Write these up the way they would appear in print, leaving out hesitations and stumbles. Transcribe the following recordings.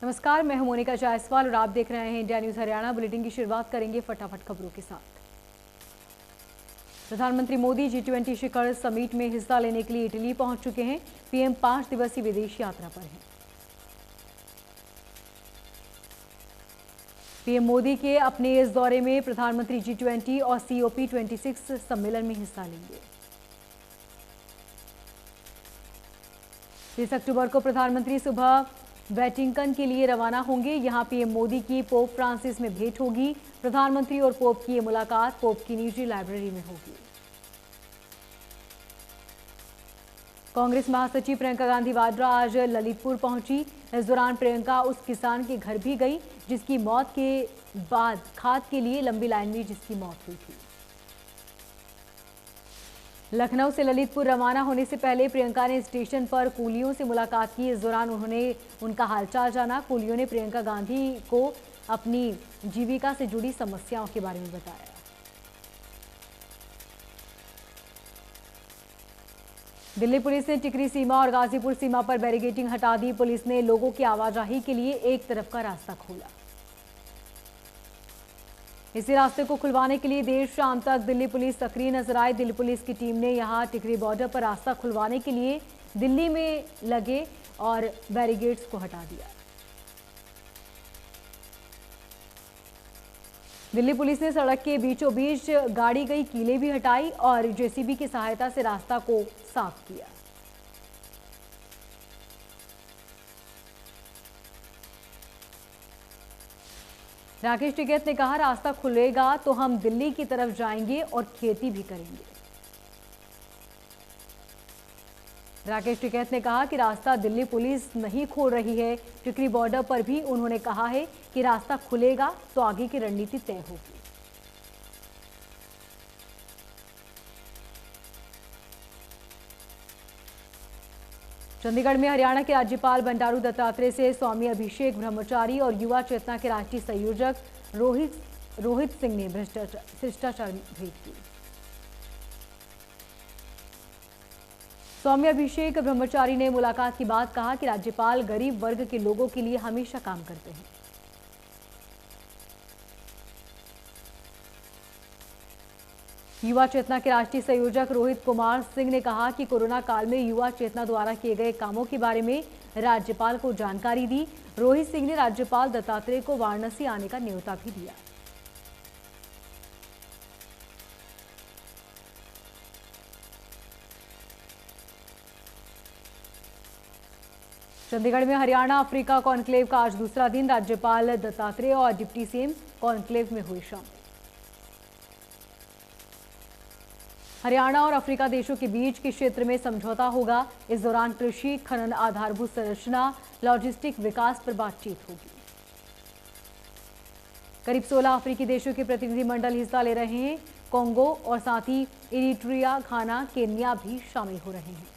नमस्कार, मैं हूं मोनिका जायसवाल और आप देख रहे हैं इंडिया न्यूज हरियाणा। बुलेटिन की शुरुआत करेंगे फटाफट खबरों के साथ। प्रधानमंत्री मोदी G20 शिखर समिट में हिस्सा लेने के लिए इटली पहुंच चुके हैं। पीएम 5 दिवसीय विदेश यात्रा पर हैं। पीएम मोदी के अपने इस दौरे में प्रधानमंत्री G20 और COP26 सम्मेलन में हिस्सा लेंगे। 30 अक्टूबर को प्रधानमंत्री सुबह वेटिकन के लिए रवाना होंगे। यहां पीएम मोदी की पोप फ्रांसिस में भेंट होगी। प्रधानमंत्री और पोप की ये मुलाकात पोप की निजी लाइब्रेरी में होगी। कांग्रेस महासचिव प्रियंका गांधी वाड्रा आज ललितपुर पहुंची। इस दौरान प्रियंका उस किसान के घर भी गई जिसकी मौत के बाद खाद के लिए लंबी लाइन में जिसकी मौत हुई थी। लखनऊ से ललितपुर रवाना होने से पहले प्रियंका ने स्टेशन पर कूलियों से मुलाकात की। इस दौरान उन्होंने उनका हालचाल जाना। कूलियों ने प्रियंका गांधी को अपनी जीविका से जुड़ी समस्याओं के बारे में बताया। दिल्ली पुलिस ने टिकरी सीमा और गाजीपुर सीमा पर बैरिकेडिंग हटा दी। पुलिस ने लोगों की आवाजाही के लिए एक तरफ का रास्ता खोला। इसी रास्ते को खुलवाने के लिए देर शाम तक दिल्ली पुलिस सक्रिय नजर आई। दिल्ली पुलिस की टीम ने यहां टिकरी बॉर्डर पर रास्ता खुलवाने के लिए दिल्ली में लगे और बैरिकेड्स को हटा दिया। दिल्ली पुलिस ने सड़क के बीचों बीच गाड़ी गई कीलें भी हटाई और जेसीबी की सहायता से रास्ता को साफ किया। राकेश टिकैत ने कहा, रास्ता खुलेगा तो हम दिल्ली की तरफ जाएंगे और खेती भी करेंगे। राकेश टिकैत ने कहा कि रास्ता दिल्ली पुलिस नहीं खोल रही है। टिकरी बॉर्डर पर भी उन्होंने कहा है कि रास्ता खुलेगा तो आगे की रणनीति तय होगी। चंडीगढ़ में हरियाणा के राज्यपाल बंडारू दत्तात्रेय से स्वामी अभिषेक ब्रह्मचारी और युवा चेतना के राष्ट्रीय संयोजक रोहित सिंह ने शिष्टाचार भेंट की। स्वामी अभिषेक ब्रह्मचारी ने मुलाकात के बाद कहा कि राज्यपाल गरीब वर्ग के लोगों के लिए हमेशा काम करते हैं। युवा चेतना के राष्ट्रीय संयोजक रोहित कुमार सिंह ने कहा कि कोरोना काल में युवा चेतना द्वारा किए गए कामों के बारे में राज्यपाल को जानकारी दी। रोहित सिंह ने राज्यपाल दत्तात्रेय को वाराणसी आने का न्योता भी दिया। चंडीगढ़ में हरियाणा अफ्रीका कॉन्क्लेव का आज दूसरा दिन। राज्यपाल दत्तात्रेय और डिप्टी सीएम कॉन्क्लेव में हुए शामिल। हरियाणा और अफ्रीका देशों के बीच के क्षेत्र में समझौता होगा। इस दौरान कृषि, खनन, आधारभूत संरचना, लॉजिस्टिक विकास पर बातचीत होगी। करीब 16 अफ्रीकी देशों के प्रतिनिधिमंडल हिस्सा ले रहे हैं। कोंगो और साथ ही इरिट्रिया, घाना, केन्या भी शामिल हो रहे हैं।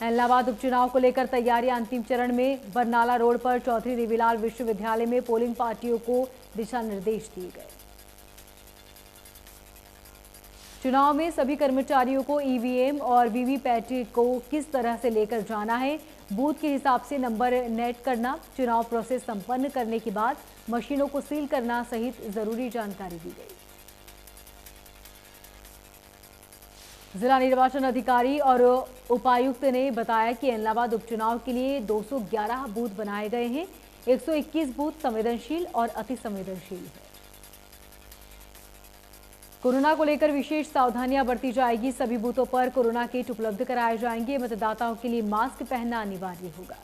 इलाहाबाद उपचुनाव को लेकर तैयारियां अंतिम चरण में। बरनाला रोड पर चौधरी देवीलाल विश्वविद्यालय में पोलिंग पार्टियों को दिशा निर्देश दिए गए। चुनाव में सभी कर्मचारियों को ईवीएम और वीवीपैट को किस तरह से लेकर जाना है, बूथ के हिसाब से नंबर नेट करना, चुनाव प्रोसेस संपन्न करने के बाद मशीनों को सील करना सहित जरूरी जानकारी दी गई। जिला निर्वाचन अधिकारी और उपायुक्त ने बताया कि इलाहाबाद उपचुनाव के लिए 211 बूथ बनाए गए हैं। 121 बूथ संवेदनशील और अति संवेदनशील है। कोरोना को लेकर विशेष सावधानियां बरती जाएगी। सभी बूथों पर कोरोना किट उपलब्ध कराए जाएंगे। मतदाताओं के लिए मास्क पहनना अनिवार्य होगा।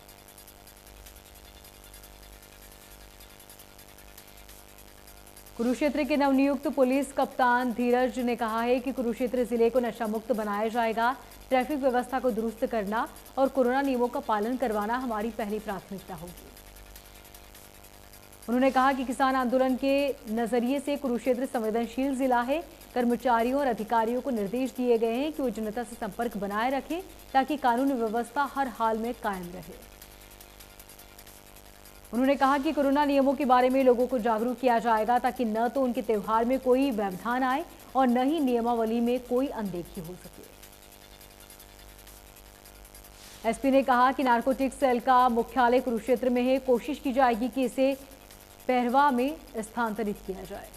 कुरुक्षेत्र के नवनियुक्त पुलिस कप्तान धीरज ने कहा है कि कुरुक्षेत्र जिले को नशा मुक्त बनाया जाएगा। ट्रैफिक व्यवस्था को दुरुस्त करना और कोरोना नियमों का पालन करवाना हमारी पहली प्राथमिकता होगी। उन्होंने कहा कि किसान आंदोलन के नजरिए से कुरुक्षेत्र संवेदनशील जिला है। कर्मचारियों और अधिकारियों को निर्देश दिए गए हैं कि वो जनता से संपर्क बनाए रखें ताकि कानून व्यवस्था हर हाल में कायम रहे। उन्होंने कहा कि कोरोना नियमों के बारे में लोगों को जागरूक किया जाएगा ताकि न तो उनके त्योहार में कोई व्यवधान आए और न ही नियमावली में कोई अनदेखी हो सके। एसपी ने कहा कि नारकोटिक्स सेल का मुख्यालय कुरुक्षेत्र में है। कोशिश की जाएगी कि इसे पेहरवा में स्थानांतरित किया जाए।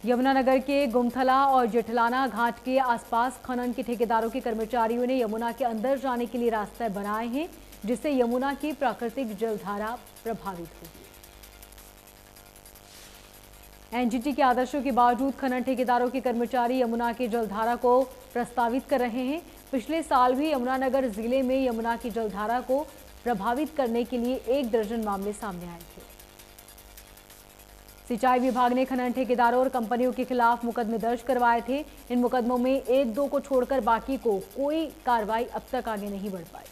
यमुनानगर के गुमथला और जेठलाना घाट के आसपास खनन के ठेकेदारों के कर्मचारियों ने यमुना के अंदर जाने के लिए रास्ते बनाए हैं, जिससे यमुना की प्राकृतिक जलधारा प्रभावित होगी। एनजीटी के आदर्शों के बावजूद खनन ठेकेदारों के कर्मचारी यमुना की जलधारा को प्रस्तावित कर रहे हैं। पिछले साल भी यमुनानगर जिले में यमुना की जलधारा को प्रभावित करने के लिए 1 दर्जन मामले सामने आए थे। सिंचाई विभाग ने खनन ठेकेदारों और कंपनियों के खिलाफ मुकदमे दर्ज करवाए थे। इन मुकदमों में 1-2 को छोड़कर बाकी को कोई कार्रवाई अब तक आगे नहीं बढ़ पाई।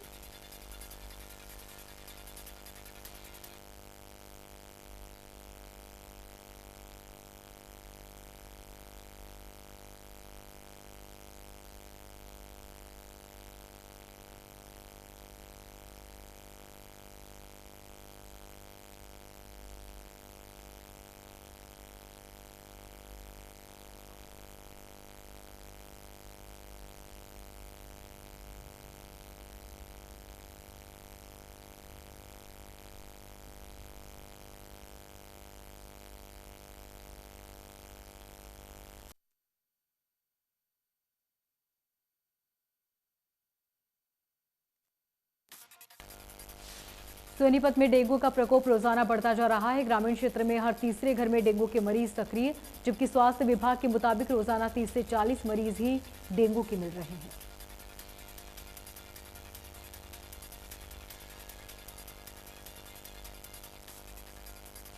सोनीपत में डेंगू का प्रकोप रोजाना बढ़ता जा रहा है। ग्रामीण क्षेत्र में हर तीसरे घर में डेंगू के मरीज सक्रिय, जबकि स्वास्थ्य विभाग के मुताबिक रोजाना 30 से 40 मरीज ही डेंगू के मिल रहे हैं।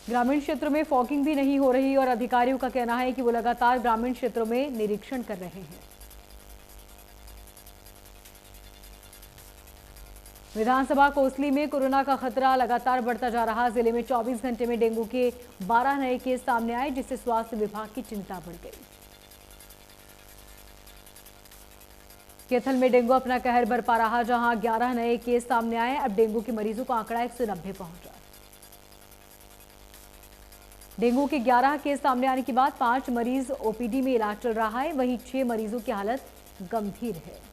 ग्रामीण क्षेत्रों में फॉगिंग भी नहीं हो रही और अधिकारियों का कहना है कि वो लगातार ग्रामीण क्षेत्रों में निरीक्षण कर रहे हैं। विधानसभा कोसली में कोरोना का खतरा लगातार बढ़ता जा रहा। जिले में 24 घंटे में डेंगू के 12 नए केस सामने आए, जिससे स्वास्थ्य विभाग की चिंता बढ़ गई। कैथल में डेंगू अपना कहर बरपा रहा, जहां 11 नए केस सामने आए। अब डेंगू के मरीजों का आंकड़ा 190 पहुंचा। डेंगू के 11 केस सामने आने के बाद 5 मरीज ओपीडी में इलाज चल रहा है, वहीं 6 मरीजों की हालत गंभीर है।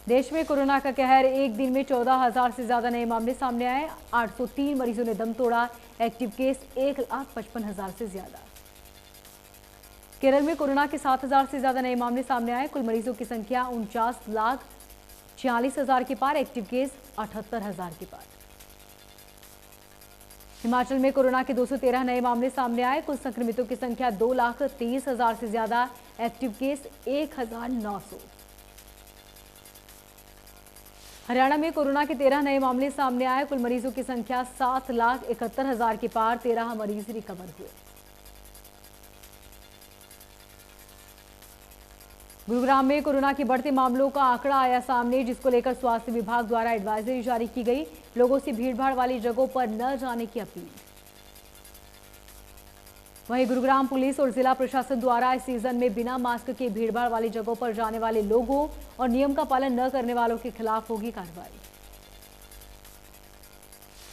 देश में कोरोना का कहर, एक दिन में 14,000 से ज्यादा नए मामले सामने आए। 803 मरीजों ने दम तोड़ा। एक्टिव केस 1,55,000 से ज्यादा। केरल में कोरोना के 7,000 से ज्यादा नए मामले सामने आए। कुल मरीजों की संख्या 49,46,000 के पार। एक्टिव केस 78,000 के पार। हिमाचल में कोरोना के 213 नए मामले सामने आए। कुल संक्रमितों की संख्या 2,23,000 से ज्यादा। Active case 1,900। हरियाणा में कोरोना के 13 नए मामले सामने आए। कुल मरीजों की संख्या 7,71,000 के पार। 13 मरीज रिकवर हुए। गुरुग्राम में कोरोना के बढ़ते मामलों का आंकड़ा आया सामने, जिसको लेकर स्वास्थ्य विभाग द्वारा एडवाइजरी जारी की गई। लोगों से भीड़भाड़ वाली जगहों पर न जाने की अपील। वहीं गुरुग्राम पुलिस और जिला प्रशासन द्वारा इस सीजन में बिना मास्क के भीड़भाड़ वाली जगहों पर जाने वाले लोगों और नियम का पालन न करने वालों के खिलाफ होगी कार्रवाई।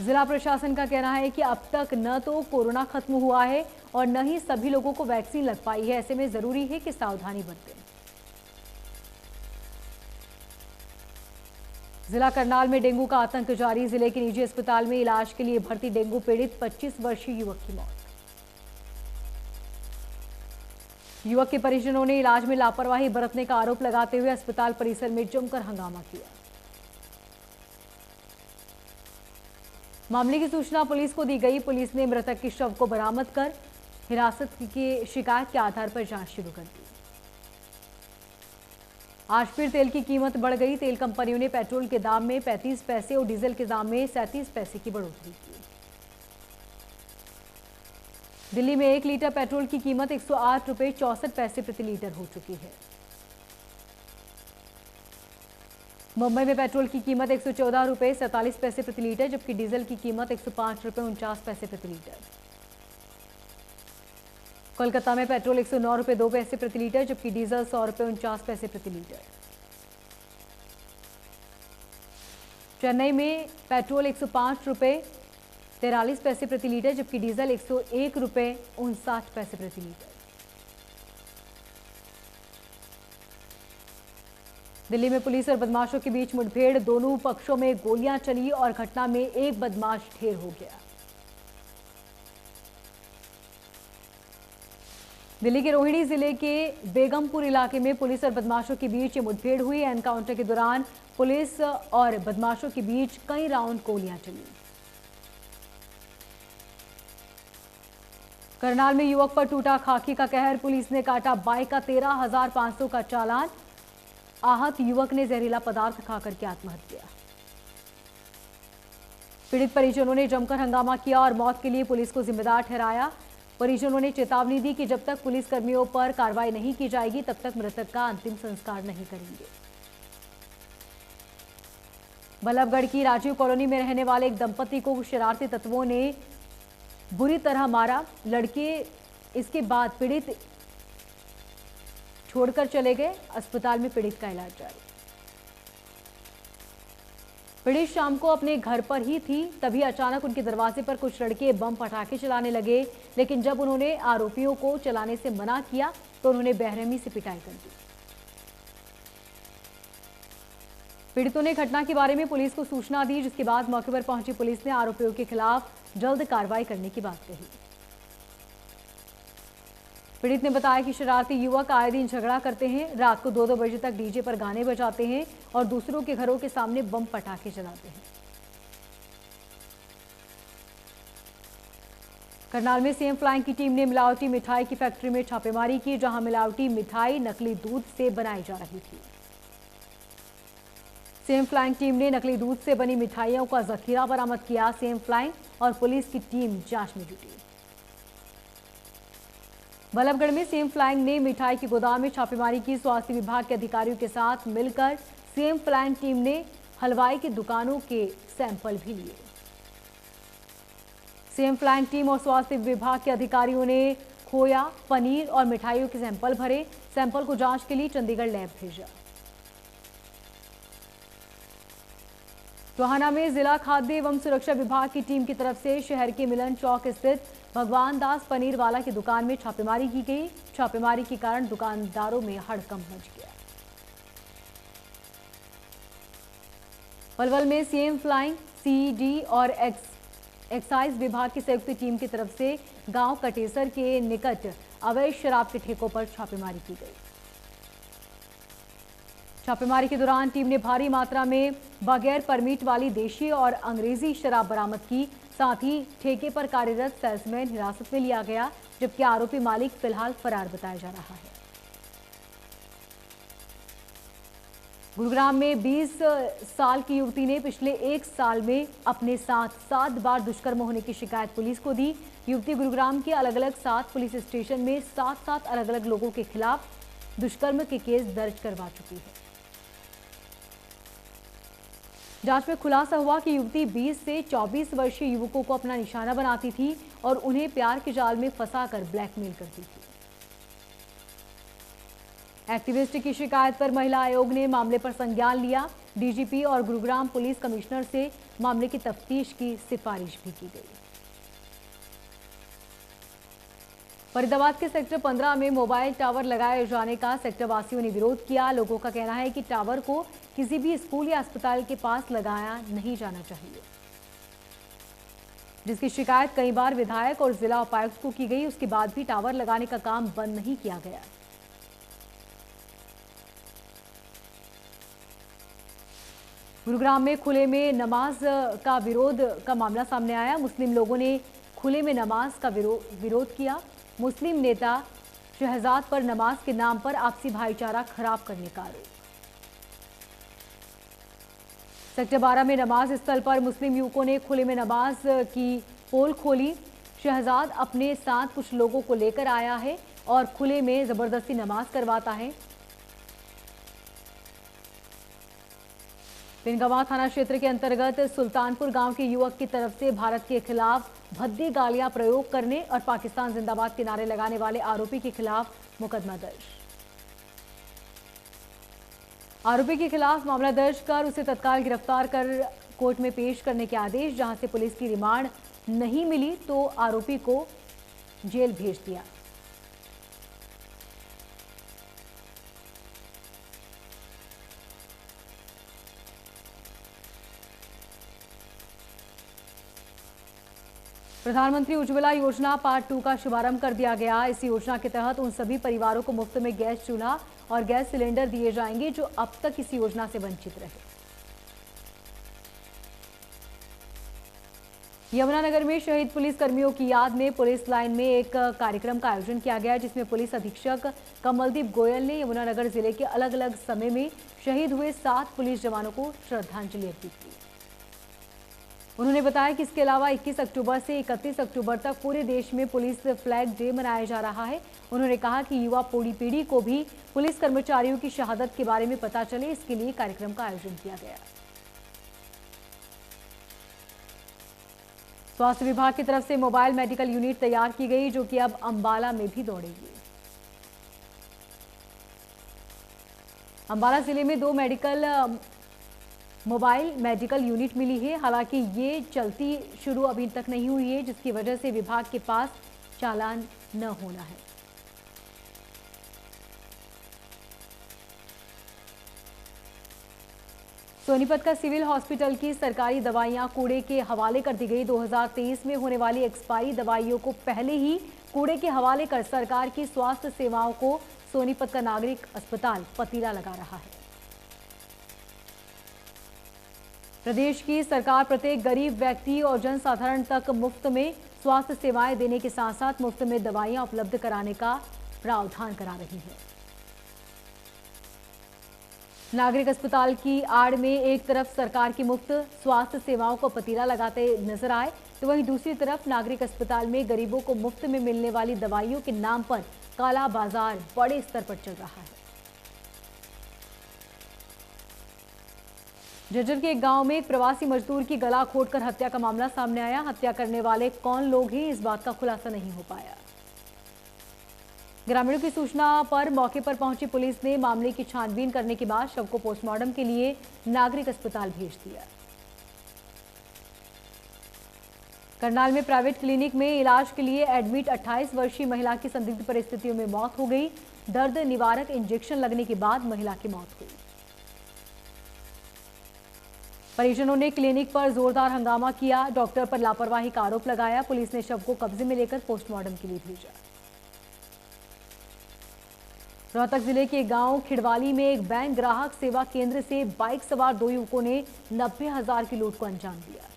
जिला प्रशासन का कहना है कि अब तक न तो कोरोना खत्म हुआ है और न ही सभी लोगों को वैक्सीन लग पाई है। ऐसे में जरूरी है कि सावधानी बरतें। जिला करनाल में डेंगू का आतंक जारी। जिले के निजी अस्पताल में इलाज के लिए भर्ती डेंगू पीड़ित 25 वर्षीय युवक की मौत। युवक के परिजनों ने इलाज में लापरवाही बरतने का आरोप लगाते हुए अस्पताल परिसर में जमकर हंगामा किया। मामले की सूचना पुलिस को दी गई। पुलिस ने मृतक के शव को बरामद कर हिरासत की शिकायत के आधार पर जांच शुरू कर दी। आज फिर तेल की कीमत बढ़ गई। तेल कंपनियों ने पेट्रोल के दाम में 35 पैसे और डीजल के दाम में 37 पैसे की बढ़ोतरी की। दिल्ली में 1 लीटर पेट्रोल की कीमत 108 रुपये 64 पैसे प्रति लीटर हो चुकी है। मुंबई में पेट्रोल की कीमत 114 रुपये 47 पैसे प्रति लीटर, जबकि डीजल की कीमत 105 रुपये 49 पैसे प्रति लीटर। कोलकाता में पेट्रोल 109 रुपये 2 पैसे प्रति लीटर, जबकि डीजल 100 रुपये 49 पैसे प्रति लीटर। चेन्नई में पेट्रोल 105 रुपये 43 पैसे प्रति लीटर, जबकि डीजल 101 रुपए 59 पैसे प्रति लीटर। दिल्ली में पुलिस और बदमाशों के बीच मुठभेड़, दोनों पक्षों में गोलियां चली और घटना में एक बदमाश ढेर हो गया। दिल्ली के रोहिणी जिले के बेगमपुर इलाके में पुलिस और बदमाशों के बीच मुठभेड़ हुई। एनकाउंटर के दौरान पुलिस और बदमाशों के बीच कई राउंड गोलियां चली। करनाल में युवक पर टूटा खाकी का कहर, पुलिस ने काटा बाइक का 13,500 का चालान। आहत युवक ने जहरीला पदार्थ खाकर की आत्महत्या। पीड़ित परिजनों ने जमकर हंगामा किया और मौत के लिए पुलिस को जिम्मेदार ठहराया। परिजनों ने चेतावनी दी कि जब तक पुलिस कर्मियों पर कार्रवाई नहीं की जाएगी तब तक मृतक का अंतिम संस्कार नहीं करेंगे। बल्लभगढ़ की राजीव कॉलोनी में रहने वाले एक दंपति को शरारती तत्वों ने बुरी तरह मारा। लड़के इसके बाद पीड़ित छोड़कर चले गए। अस्पताल में पीड़ित का इलाज जारी। पीड़ित शाम को अपने घर पर ही थी, तभी अचानक उनके दरवाजे पर कुछ लड़के बम पटाखे चलाने लगे, लेकिन जब उन्होंने आरोपियों को चलाने से मना किया तो उन्होंने बेरहमी से पिटाई कर दी। पीड़ितों ने घटना के बारे में पुलिस को सूचना दी, जिसके बाद मौके पर पहुंची पुलिस ने आरोपियों के खिलाफ जल्द कार्रवाई करने की बात कही। पीड़ित ने बताया कि शरारती युवक आए दिन झगड़ा करते हैं, रात को 2-2 बजे तक डीजे पर गाने बजाते हैं और दूसरों के घरों के सामने बम पटाखे चलाते हैं। करनाल में सीएम फ्लाइंग की टीम ने मिलावटी मिठाई की फैक्ट्री में छापेमारी की, जहां मिलावटी मिठाई नकली दूध से बनाई जा रही थी। सीएम फ्लाइंग टीम ने नकली दूध से बनी मिठाइयों का जखीरा बरामद किया। सीएम फ्लाइंग और पुलिस की टीम जांच में जुटी। बल्लभगढ़ में सीएम फ्लाइंग ने मिठाई के गोदाम में छापेमारी की। स्वास्थ्य विभाग के अधिकारियों के साथ मिलकर सीएम फ्लाइंग टीम ने हलवाई की दुकानों के सैंपल भी लिए। सीएम फ्लाइंग टीम और स्वास्थ्य विभाग के अधिकारियों ने खोया, पनीर और मिठाइयों के सैंपल भरे। सैंपल को जांच के लिए चंडीगढ़ लैब भेजा। टोहाना में जिला खाद्य एवं सुरक्षा विभाग की टीम की तरफ से शहर के मिलन चौक स्थित भगवान दास पनीर वाला की दुकान में छापेमारी की गई। छापेमारी के कारण दुकानदारों में हड़कंप मच गया। पलवल में सीएम फ्लाइंग, सीईडी और एक्साइज विभाग की संयुक्त टीम की तरफ से गांव कटेसर के निकट अवैध शराब के ठेकों पर छापेमारी की गई। छापेमारी के दौरान टीम ने भारी मात्रा में बगैर परमिट वाली देशी और अंग्रेजी शराब बरामद की। साथ ही ठेके पर कार्यरत सेल्समैन हिरासत में लिया गया, जबकि आरोपी मालिक फिलहाल फरार बताया जा रहा है। गुरुग्राम में 20 साल की युवती ने पिछले 1 साल में अपने साथ 7 बार दुष्कर्म होने की शिकायत पुलिस को दी। युवती गुरुग्राम के अलग अलग 7 पुलिस स्टेशन में 7 अलग अलग लोगों के खिलाफ दुष्कर्म के केस दर्ज करवा चुकी है। जांच में खुलासा हुआ कि युवती 20 से 24 वर्षीय युवकों को अपना निशाना बनाती थी और उन्हें प्यार के जाल में फंसाकर ब्लैकमेल करती थी। एक्टिविस्ट की शिकायत पर महिला आयोग ने मामले पर संज्ञान लिया। डीजीपी और गुरुग्राम पुलिस कमिश्नर से मामले की तफ्तीश की सिफारिश भी की गई। फरीदाबाद के सेक्टर 15 में मोबाइल टावर लगाए जाने का सेक्टर वासियों ने विरोध किया। लोगों का कहना है कि टावर को किसी भी स्कूल या अस्पताल के पास लगाया नहीं जाना चाहिए, जिसकी शिकायत कई बार विधायक और जिला उपायुक्त को की गई। उसके बाद भी टावर लगाने का काम बंद नहीं किया गया। गुरुग्राम में खुले में नमाज का विरोध का मामला सामने आया। मुस्लिम लोगों ने खुले में नमाज का विरोध किया। मुस्लिम नेता शहजाद पर नमाज के नाम पर आपसी भाईचारा खराब करने का आरोप। सेक्टर 12 में नमाज स्थल पर मुस्लिम युवकों ने खुले में नमाज की पोल खोली। शहजाद अपने साथ कुछ लोगों को लेकर आया है और खुले में जबरदस्ती नमाज करवाता है। पिनगवा थाना क्षेत्र के अंतर्गत सुल्तानपुर गांव के युवक की तरफ से भारत के खिलाफ भद्दी गालियां प्रयोग करने और पाकिस्तान जिंदाबाद के नारे लगाने वाले आरोपी के खिलाफ मुकदमा दर्ज। आरोपी के खिलाफ मामला दर्ज कर उसे तत्काल गिरफ्तार कर कोर्ट में पेश करने के आदेश, जहां से पुलिस की रिमांड नहीं मिली तो आरोपी को जेल भेज दिया। प्रधानमंत्री उज्ज्वला योजना पार्ट 2 का शुभारंभ कर दिया गया। इस योजना के तहत उन सभी परिवारों को मुफ्त में गैस चूल्हा और गैस सिलेंडर दिए जाएंगे जो अब तक इस योजना से वंचित रहे। यमुनानगर में शहीद पुलिस कर्मियों की याद में पुलिस लाइन में एक कार्यक्रम का आयोजन किया गया, जिसमें पुलिस अधीक्षक कमलदीप गोयल ने यमुनानगर जिले के अलग अलग समय में शहीद हुए 7 पुलिस जवानों को श्रद्धांजलि अर्पित की। उन्होंने बताया कि इसके अलावा 21 अक्टूबर से 31 अक्टूबर तक पूरे देश में पुलिस फ्लैग डे मनाया जा रहा है। उन्होंने कहा कि युवा पीढ़ी को भी पुलिस कर्मचारियों की शहादत के बारे में पता चले, इसके लिए कार्यक्रम का आयोजन किया गया। स्वास्थ्य विभाग की तरफ से मोबाइल मेडिकल यूनिट तैयार की गई, जो कि अब अंबाला में भी दौड़ेगी। अंबाला जिले में 2 मोबाइल मेडिकल यूनिट मिली है। हालांकि ये चलती शुरू अभी तक नहीं हुई है, जिसकी वजह से विभाग के पास चालान न होना है। सोनीपत का सिविल हॉस्पिटल की सरकारी दवाइयां कूड़े के हवाले कर दी गई। 2023 में होने वाली एक्सपायरी दवाइयों को पहले ही कूड़े के हवाले कर सरकार की स्वास्थ्य सेवाओं को सोनीपत का नागरिक अस्पताल पतीला लगा रहा है। प्रदेश की सरकार प्रत्येक गरीब व्यक्ति और जनसाधारण तक मुफ्त में स्वास्थ्य सेवाएं देने के साथ साथ मुफ्त में दवाइयां उपलब्ध कराने का प्रावधान करा रही है। नागरिक अस्पताल की आड़ में एक तरफ सरकार की मुफ्त स्वास्थ्य सेवाओं को पतीला लगाते नजर आए, तो वहीं दूसरी तरफ नागरिक अस्पताल में गरीबों को मुफ्त में मिलने वाली दवाइयों के नाम पर काला बाजार बड़े स्तर पर चल रहा है। झज्जर के एक गांव में एक प्रवासी मजदूर की गला घोंटकर हत्या का मामला सामने आया। हत्या करने वाले कौन लोग हैं, इस बात का खुलासा नहीं हो पाया। ग्रामीणों की सूचना पर मौके पर पहुंची पुलिस ने मामले की छानबीन करने के बाद शव को पोस्टमार्टम के लिए नागरिक अस्पताल भेज दिया। करनाल में प्राइवेट क्लिनिक में इलाज के लिए एडमिट 28 वर्षीय महिला की संदिग्ध परिस्थितियों में मौत हो गई। दर्द निवारक इंजेक्शन लगने के बाद महिला की मौत हुई। परिजनों ने क्लिनिक पर जोरदार हंगामा किया, डॉक्टर पर लापरवाही का आरोप लगाया। पुलिस ने शव को कब्जे में लेकर पोस्टमार्टम के लिए भेजा। रोहतक जिले के गांव खिड़वाली में एक बैंक ग्राहक सेवा केंद्र से बाइक सवार 2 युवकों ने 90,000 की लूट को अंजाम दिया।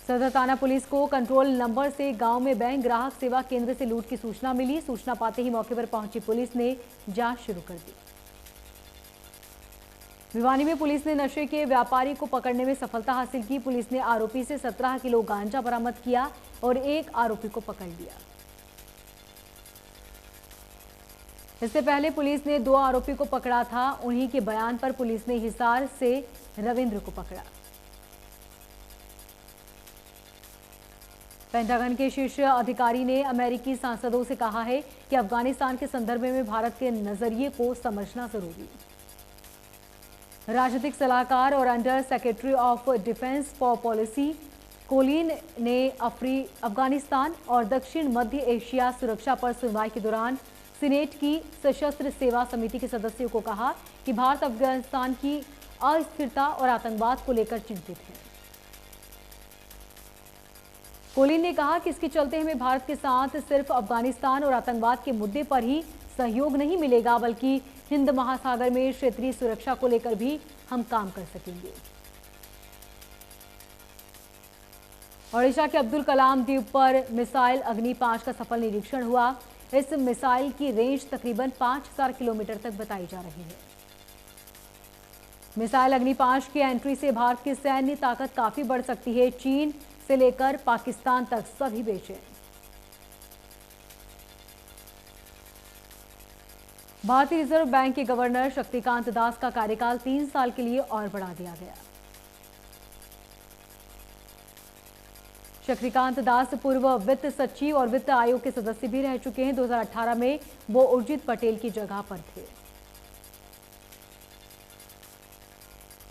सदर थाना पुलिस को कंट्रोल नंबर से गांव में बैंक ग्राहक सेवा केंद्र से लूट की सूचना मिली। सूचना पाते ही मौके पर पहुंची पुलिस ने जांच शुरू कर दी। भिवानी में पुलिस ने नशे के व्यापारी को पकड़ने में सफलता हासिल की। पुलिस ने आरोपी से 17 किलो गांजा बरामद किया और एक आरोपी को पकड़ लिया। इससे पहले पुलिस ने 2 आरोपी को पकड़ा था। उन्हीं के बयान पर पुलिस ने हिसार से रविंद्र को पकड़ा। पेंटागन के शीर्ष अधिकारी ने अमेरिकी सांसदों से कहा है कि अफगानिस्तान के संदर्भ में भारत के नजरिए को समझना जरूरी है। राजनीतिक सलाहकार और under secretary of defence for policy Colin ने अफगानिस्तान और दक्षिण मध्य एशिया सुरक्षा पर सुनवाई के दौरान सीनेट की सशस्त्र सेवा समिति के सदस्यों को कहा कि भारत अफगानिस्तान की अस्थिरता और आतंकवाद को लेकर चिंतित है। कोलिन ने कहा कि इसके चलते हमें भारत के साथ सिर्फ अफगानिस्तान और आतंकवाद के मुद्दे पर ही सहयोग नहीं मिलेगा, बल्कि हिंद महासागर में क्षेत्रीय सुरक्षा को लेकर भी हम काम कर सकेंगे। ओडिशा के अब्दुल कलाम द्वीप पर मिसाइल अग्नि 5 का सफल निरीक्षण हुआ। इस मिसाइल की रेंज तकरीबन 5000 किलोमीटर तक बताई जा रही है। मिसाइल अग्नि 5 की एंट्री से भारत की सैन्य ताकत काफी बढ़ सकती है। चीन से लेकर पाकिस्तान तक सभी बेचैन। भारतीय रिजर्व बैंक के गवर्नर शक्तिकांत दास का कार्यकाल 3 साल के लिए और बढ़ा दिया गया। शक्तिकांत दास पूर्व वित्त सचिव और वित्त आयोग के सदस्य भी रह चुके हैं। 2018 में वो उर्जित पटेल की जगह पर थे।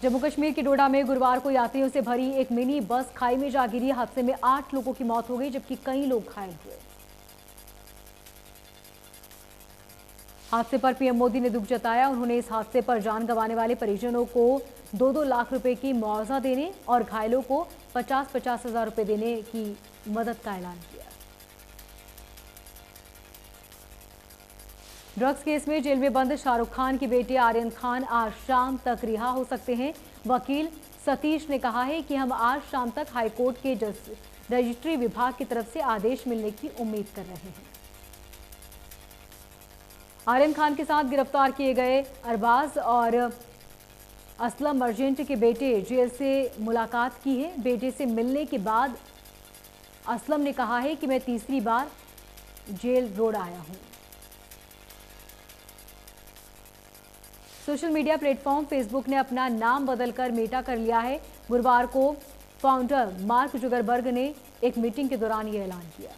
जम्मू कश्मीर के डोडा में गुरुवार को यात्रियों से भरी एक मिनी बस खाई में जा गिरी। हादसे में 8 लोगों की मौत हो गई, जबकि कई लोग घायल हुए। हादसे पर पीएम मोदी ने दुख जताया। उन्होंने इस हादसे पर जान गंवाने वाले परिजनों को 2-2 लाख रुपए की मुआवजा देने और घायलों को 50-50 हजार रुपए देने की मदद का ऐलान किया। ड्रग्स केस में जेल में बंद शाहरुख खान के बेटे आर्यन खान आज शाम तक रिहा हो सकते हैं। वकील सतीश ने कहा है कि हम आज शाम तक हाईकोर्ट के रजिस्ट्री विभाग की तरफ से आदेश मिलने की उम्मीद कर रहे हैं। आर्यन खान के साथ गिरफ्तार किए गए अरबाज और असलम अर्जेंट के बेटे जेल से मुलाकात की है। बेटे से मिलने के बाद असलम ने कहा है कि मैं तीसरी बार जेल रोड आया हूं। सोशल मीडिया प्लेटफॉर्म फेसबुक ने अपना नाम बदलकर मेटा कर लिया है। गुरुवार को फाउंडर मार्क जुकरबर्ग ने एक मीटिंग के दौरान यह ऐलान किया।